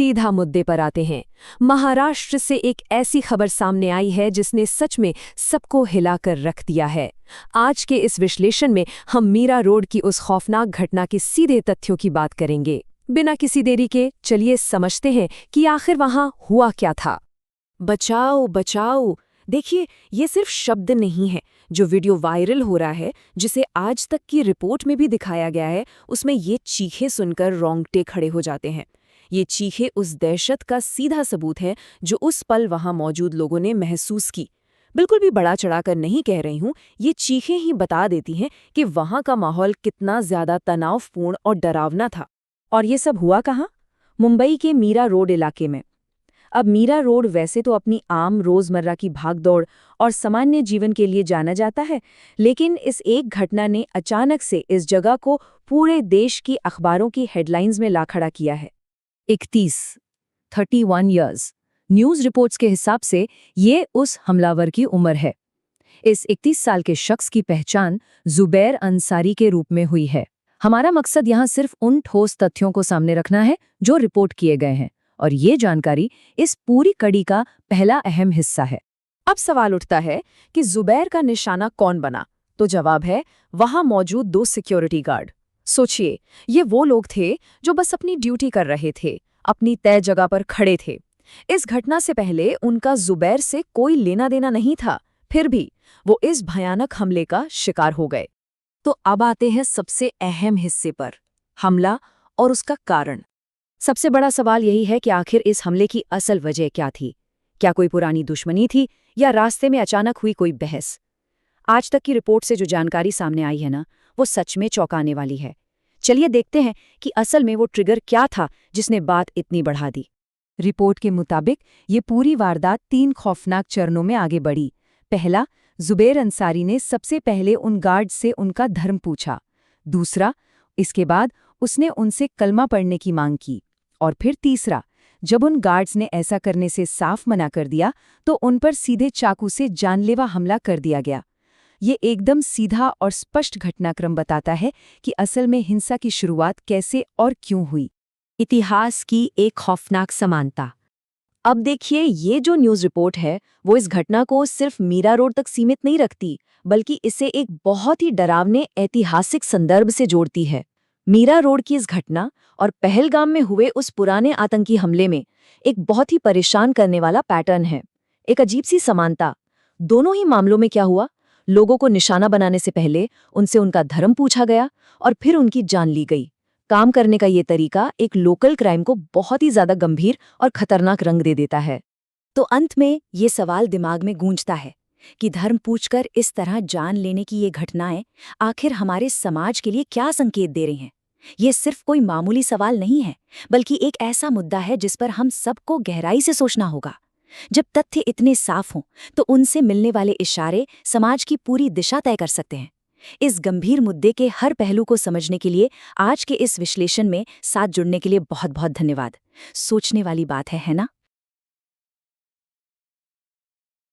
सीधा मुद्दे पर आते हैं। महाराष्ट्र से एक ऐसी खबर सामने आई है जिसने सच में सबको हिलाकर रख दिया है। आज के इस विश्लेषण में हम मीरा रोड की उस खौफनाक घटना के सीधे तथ्यों की बात करेंगे। बिना किसी देरी के चलिए समझते हैं कि आखिर वहां हुआ क्या था। बचाओ बचाओ, देखिए ये सिर्फ शब्द नहीं है। जो वीडियो वायरल हो रहा है, जिसे आज तक की रिपोर्ट में भी दिखाया गया है, उसमें ये चीखें सुनकर रोंगटे खड़े हो जाते हैं। ये चीखें उस दहशत का सीधा सबूत है जो उस पल वहां मौजूद लोगों ने महसूस की। बिल्कुल भी बड़ा चढ़ाकर नहीं कह रही हूं, ये चीखें ही बता देती हैं कि वहां का माहौल कितना ज्यादा तनावपूर्ण और डरावना था। और ये सब हुआ कहाँ? मुंबई के मीरा रोड इलाके में। अब मीरा रोड वैसे तो अपनी आम रोजमर्रा की भागदौड़ और सामान्य जीवन के लिए जाना जाता है, लेकिन इस एक घटना ने अचानक से इस जगह को पूरे देश की अखबारों की हेडलाइंस में ला खड़ा किया है। 31 ईयर्स न्यूज़ रिपोर्ट्स के हिसाब से ये उस हमलावर की उम्र है। इस 31 साल के शख्स की पहचान जुबैर अंसारी के रूप में हुई है। हमारा मकसद यहाँ सिर्फ उन ठोस तथ्यों को सामने रखना है जो रिपोर्ट किए गए हैं, और ये जानकारी इस पूरी कड़ी का पहला अहम हिस्सा है। अब सवाल उठता है कि जुबैर का निशाना कौन बना? तो जवाब है वहां मौजूद 2 सिक्योरिटी गार्ड। सोचिए, ये वो लोग थे जो बस अपनी ड्यूटी कर रहे थे, अपनी तय जगह पर खड़े थे। इस घटना से पहले उनका जुबैर से कोई लेना देना नहीं था, फिर भी वो इस भयानक हमले का शिकार हो गए। तो अब आते हैं सबसे अहम हिस्से पर, हमला और उसका कारण। सबसे बड़ा सवाल यही है कि आखिर इस हमले की असल वजह क्या थी? क्या कोई पुरानी दुश्मनी थी या रास्ते में अचानक हुई कोई बहस? आज तक की रिपोर्ट से जो जानकारी सामने आई है ना, वो सच में चौंकाने वाली है। चलिए देखते हैं कि असल में वो ट्रिगर क्या था जिसने बात इतनी बढ़ा दी। रिपोर्ट के मुताबिक ये पूरी वारदात 3 खौफनाक चरणों में आगे बढ़ी। पहला, जुबैर अंसारी ने सबसे पहले उन गार्ड से उनका धर्म पूछा। दूसरा, इसके बाद उसने उनसे कलमा पढ़ने की मांग की। और फिर तीसरा, जब उन गार्ड्स ने ऐसा करने से साफ मना कर दिया तो उन पर सीधे चाकू से जानलेवा हमला कर दिया गया। ये एकदम सीधा और स्पष्ट घटनाक्रम बताता है कि असल में हिंसा की शुरुआत कैसे और क्यों हुई। इतिहास की एक खौफनाक समानता। अब देखिए, ये जो न्यूज़ रिपोर्ट है वो इस घटना को सिर्फ मीरा रोड तक सीमित नहीं रखती, बल्कि इसे एक बहुत ही डरावने ऐतिहासिक संदर्भ से जोड़ती है। मीरा रोड की इस घटना और पहलगाम में हुए उस पुराने आतंकी हमले में एक बहुत ही परेशान करने वाला पैटर्न है, एक अजीब सी समानता। दोनों ही मामलों में क्या हुआ? लोगों को निशाना बनाने से पहले उनसे उनका धर्म पूछा गया और फिर उनकी जान ली गई। काम करने का ये तरीका एक लोकल क्राइम को बहुत ही ज्यादा गंभीर और खतरनाक रंग दे देता है। तो अंत में ये सवाल दिमाग में गूंजता है कि धर्म पूछकर इस तरह जान लेने की ये घटनाएं आखिर हमारे समाज के लिए क्या संकेत दे रही हैं? ये सिर्फ कोई मामूली सवाल नहीं है, बल्कि एक ऐसा मुद्दा है जिस पर हम सबको गहराई से सोचना होगा। जब तथ्य इतने साफ हों, तो उनसे मिलने वाले इशारे समाज की पूरी दिशा तय कर सकते हैं। इस गंभीर मुद्दे के हर पहलू को समझने के लिए आज के इस विश्लेषण में साथ जुड़ने के लिए बहुत बहुत धन्यवाद। सोचने वाली बात है ना?